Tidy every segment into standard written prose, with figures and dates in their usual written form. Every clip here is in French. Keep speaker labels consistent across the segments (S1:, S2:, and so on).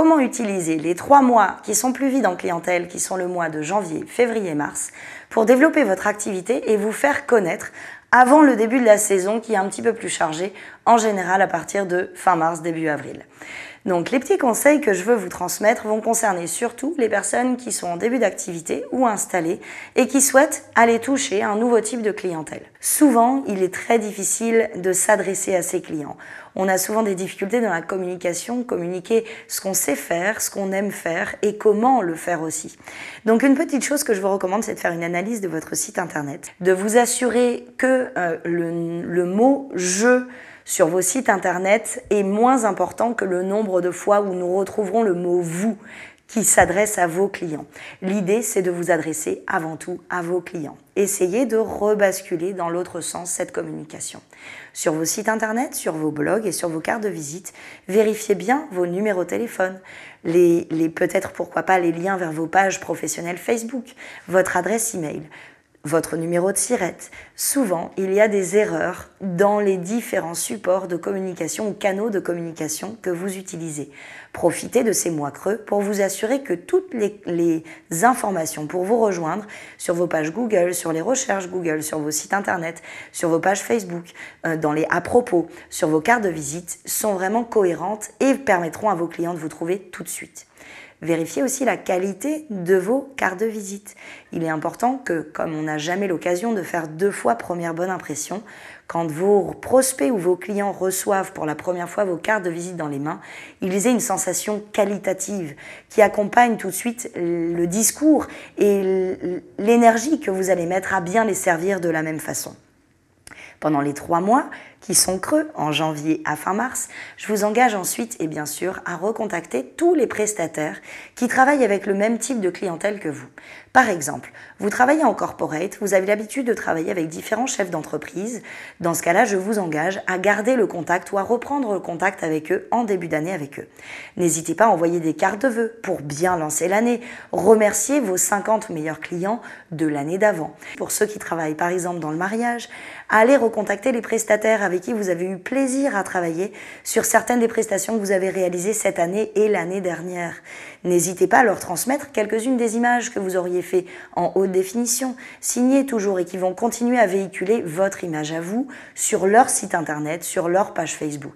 S1: comment utiliser les 3 mois qui sont plus vides en clientèle, qui sont le mois de janvier, février, mars, pour développer votre activité et vous faire connaître avant le début de la saison qui est un petit peu plus chargée, en général à partir de fin mars, début avril. Donc les petits conseils que je veux vous transmettre vont concerner surtout les personnes qui sont en début d'activité ou installées et qui souhaitent aller toucher un nouveau type de clientèle. Souvent, il est très difficile de s'adresser à ces clients. On a souvent des difficultés dans la communication, communiquer ce qu'on sait faire, ce qu'on aime faire et comment le faire aussi. Donc une petite chose que je vous recommande, c'est de faire une analyse de votre site internet, de vous assurer que le mot « je » sur vos sites internet est moins important que le nombre de fois où nous retrouverons le mot « vous » qui s'adresse à vos clients. L'idée, c'est de vous adresser avant tout à vos clients. Essayez de rebasculer dans l'autre sens cette communication. Sur vos sites internet, sur vos blogs et sur vos cartes de visite, vérifiez bien vos numéros de téléphone, peut-être pourquoi pas les liens vers vos pages professionnelles Facebook, votre adresse email, votre numéro de SIRET. Souvent, il y a des erreurs dans les différents supports de communication ou canaux de communication que vous utilisez. Profitez de ces mois creux pour vous assurer que toutes les informations pour vous rejoindre sur vos pages Google, sur les recherches Google, sur vos sites internet, sur vos pages Facebook, dans les à propos, sur vos cartes de visite sont vraiment cohérentes et permettront à vos clients de vous trouver tout de suite. Vérifiez aussi la qualité de vos cartes de visite. Il est important que, comme on n'a jamais l'occasion de faire 2 fois première bonne impression, quand vos prospects ou vos clients reçoivent pour la première fois vos cartes de visite dans les mains, ils aient une sensation qualitative qui accompagne tout de suite le discours et l'énergie que vous allez mettre à bien les servir de la même façon. Pendant les 3 mois qui sont creux, en janvier à fin mars, je vous engage ensuite et bien sûr à recontacter tous les prestataires qui travaillent avec le même type de clientèle que vous. Par exemple, vous travaillez en corporate, vous avez l'habitude de travailler avec différents chefs d'entreprise. Dans ce cas-là, je vous engage à garder le contact ou à reprendre le contact avec eux en début d'année avec eux. N'hésitez pas à envoyer des cartes de vœux pour bien lancer l'année. Remerciez vos 50 meilleurs clients de l'année d'avant. Pour ceux qui travaillent par exemple dans le mariage, allez recontacter les prestataires avec qui vous avez eu plaisir à travailler sur certaines des prestations que vous avez réalisées cette année et l'année dernière. N'hésitez pas à leur transmettre quelques-unes des images que vous auriez fait en haute définition, signées toujours et qui vont continuer à véhiculer votre image à vous sur leur site internet, sur leur page Facebook.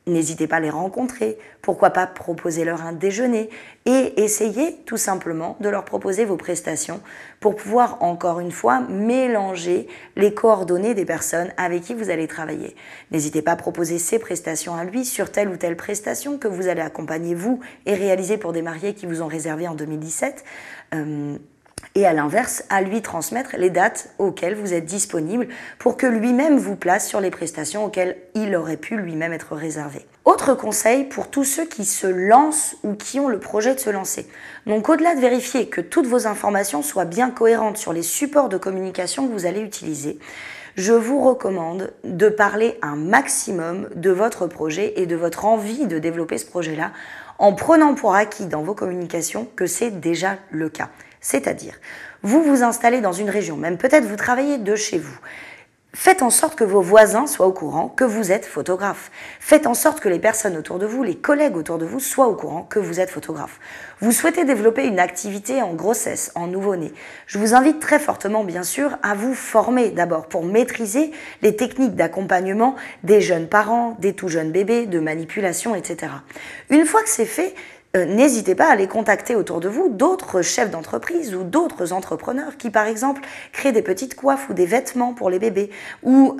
S1: N'hésitez pas à les rencontrer, pourquoi pas proposer leur un déjeuner et essayez tout simplement de leur proposer vos prestations pour pouvoir encore une fois mélanger les coordonnées des personnes avec qui vous allez travailler. N'hésitez pas à proposer ces prestations à lui sur telle ou telle prestation que vous allez accompagner vous et réaliser pour des mariés qui vous ont réservé en 2017. Et à l'inverse, à lui transmettre les dates auxquelles vous êtes disponible pour que lui-même vous place sur les prestations auxquelles il aurait pu lui-même être réservé. Autre conseil pour tous ceux qui se lancent ou qui ont le projet de se lancer. Donc au-delà de vérifier que toutes vos informations soient bien cohérentes sur les supports de communication que vous allez utiliser, je vous recommande de parler un maximum de votre projet et de votre envie de développer ce projet-là en prenant pour acquis dans vos communications que c'est déjà le cas. C'est-à-dire, vous vous installez dans une région, même peut-être vous travaillez de chez vous. Faites en sorte que vos voisins soient au courant que vous êtes photographe. Faites en sorte que les personnes autour de vous, les collègues autour de vous, soient au courant que vous êtes photographe. Vous souhaitez développer une activité en grossesse, en nouveau-né. Je vous invite très fortement, bien sûr, à vous former d'abord pour maîtriser les techniques d'accompagnement des jeunes parents, des tout jeunes bébés, de manipulation, etc. Une fois que c'est fait, n'hésitez pas à aller contacter autour de vous d'autres chefs d'entreprise ou d'autres entrepreneurs qui, par exemple, créent des petites coiffes ou des vêtements pour les bébés ou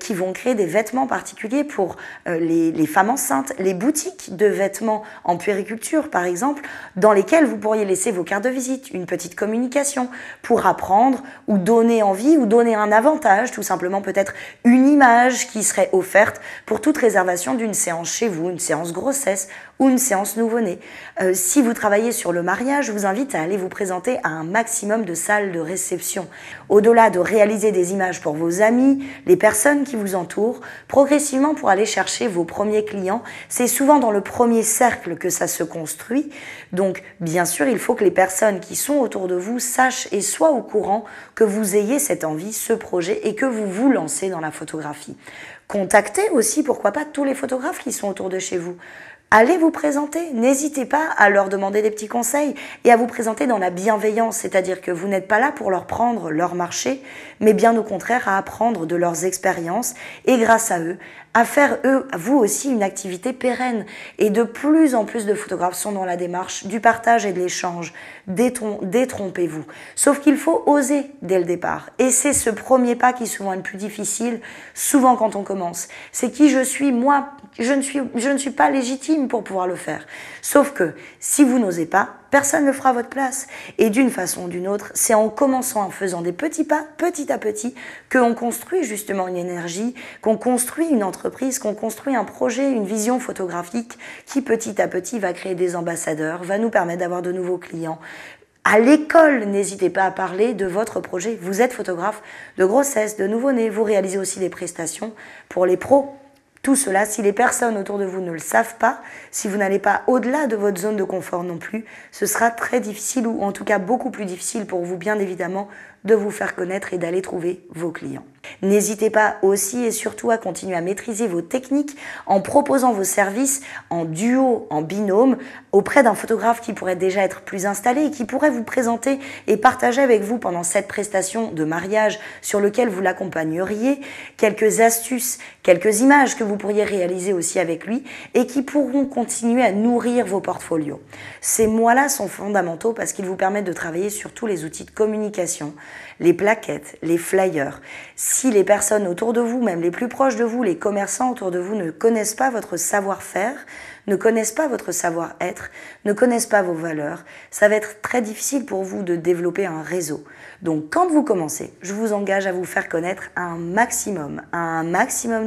S1: qui vont créer des vêtements particuliers pour les femmes enceintes, les boutiques de vêtements en puériculture, par exemple, dans lesquelles vous pourriez laisser vos cartes de visite, une petite communication pour apprendre ou donner envie ou donner un avantage, tout simplement peut-être une image qui serait offerte pour toute réservation d'une séance chez vous, une séance grossesse ou une séance nouveau-né. Si vous travaillez sur le mariage, je vous invite à aller vous présenter à un maximum de salles de réception. Au-delà de réaliser des images pour vos amis, les personnes qui vous entourent, progressivement pour aller chercher vos premiers clients, c'est souvent dans le premier cercle que ça se construit. Donc, bien sûr, il faut que les personnes qui sont autour de vous sachent et soient au courant que vous ayez cette envie, ce projet et que vous vous lancez dans la photographie. Contactez aussi, pourquoi pas, tous les photographes qui sont autour de chez vous. Allez vous présenter, n'hésitez pas à leur demander des petits conseils et à vous présenter dans la bienveillance, c'est-à-dire que vous n'êtes pas là pour leur prendre leur marché, mais bien au contraire à apprendre de leurs expériences et grâce à eux, à faire vous aussi une activité pérenne. Et de plus en plus de photographes sont dans la démarche du partage et de l'échange. Détrompez-vous. Sauf qu'il faut oser dès le départ. Et c'est ce premier pas qui est souvent le plus difficile, souvent quand on commence. C'est qui je suis, moi, je ne suis pas légitime pour pouvoir le faire. Sauf que si vous n'osez pas, personne ne le fera à votre place. Et d'une façon ou d'une autre, c'est en commençant, en faisant des petits pas, petit à petit, qu'on construit justement une énergie, qu'on construit une entreprise, qu'on construit un projet, une vision photographique qui petit à petit va créer des ambassadeurs, va nous permettre d'avoir de nouveaux clients. À l'école, n'hésitez pas à parler de votre projet. Vous êtes photographe de grossesse, de nouveau-né, vous réalisez aussi des prestations pour les pros. Tout cela, si les personnes autour de vous ne le savent pas, si vous n'allez pas au-delà de votre zone de confort non plus, ce sera très difficile ou en tout cas beaucoup plus difficile pour vous bien évidemment de vous faire connaître et d'aller trouver vos clients. N'hésitez pas aussi et surtout à continuer à maîtriser vos techniques en proposant vos services en duo, en binôme, auprès d'un photographe qui pourrait déjà être plus installé et qui pourrait vous présenter et partager avec vous pendant cette prestation de mariage sur lequel vous l'accompagneriez, quelques astuces, quelques images que vous pourriez réaliser aussi avec lui et qui pourront continuer à nourrir vos portfolios. Ces mois-là sont fondamentaux parce qu'ils vous permettent de travailler sur tous les outils de communication, les plaquettes, les flyers. Si les personnes autour de vous, même les plus proches de vous, les commerçants autour de vous ne connaissent pas votre savoir-faire, ne connaissent pas votre savoir-être, ne connaissent pas vos valeurs, ça va être très difficile pour vous de développer un réseau. Donc quand vous commencez, je vous engage à vous faire connaître un maximum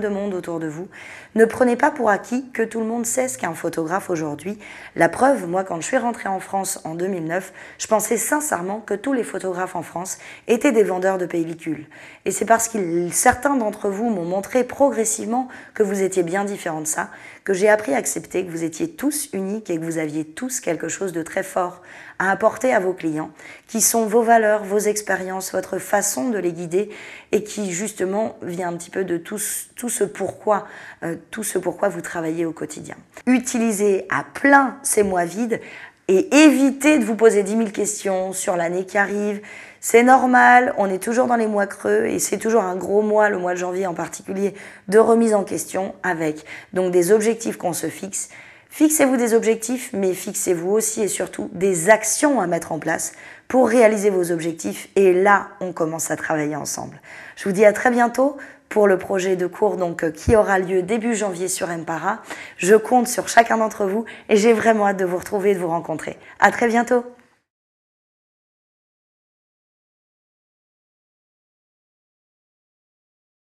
S1: de monde autour de vous. Ne prenez pas pour acquis que tout le monde sait ce qu'est un photographe aujourd'hui. La preuve, moi quand je suis rentrée en France en 2009, je pensais sincèrement que tous les photographes en France étaient des vendeurs de pellicules. Et c'est parce que certains d'entre vous m'ont montré progressivement que vous étiez bien différents de ça, que j'ai appris à accepter que vous étiez tous uniques et que vous aviez tous quelque chose de très fort à apporter à vos clients, qui sont vos valeurs, vos expériences, votre façon de les guider et qui justement vient un petit peu de tout ce pourquoi vous travaillez au quotidien. Utilisez à plein ces mois vides et évitez de vous poser 10 000 questions sur l'année qui arrive. C'est normal, on est toujours dans les mois creux et c'est toujours un gros mois, le mois de janvier en particulier, de remise en question avec donc des objectifs qu'on se fixe. Fixez-vous des objectifs, mais fixez-vous aussi et surtout des actions à mettre en place pour réaliser vos objectifs. Et là, on commence à travailler ensemble. Je vous dis à très bientôt pour le projet de cours qui aura lieu début janvier sur Mpara. Je compte sur chacun d'entre vous et j'ai vraiment hâte de vous retrouver et de vous rencontrer. À très bientôt.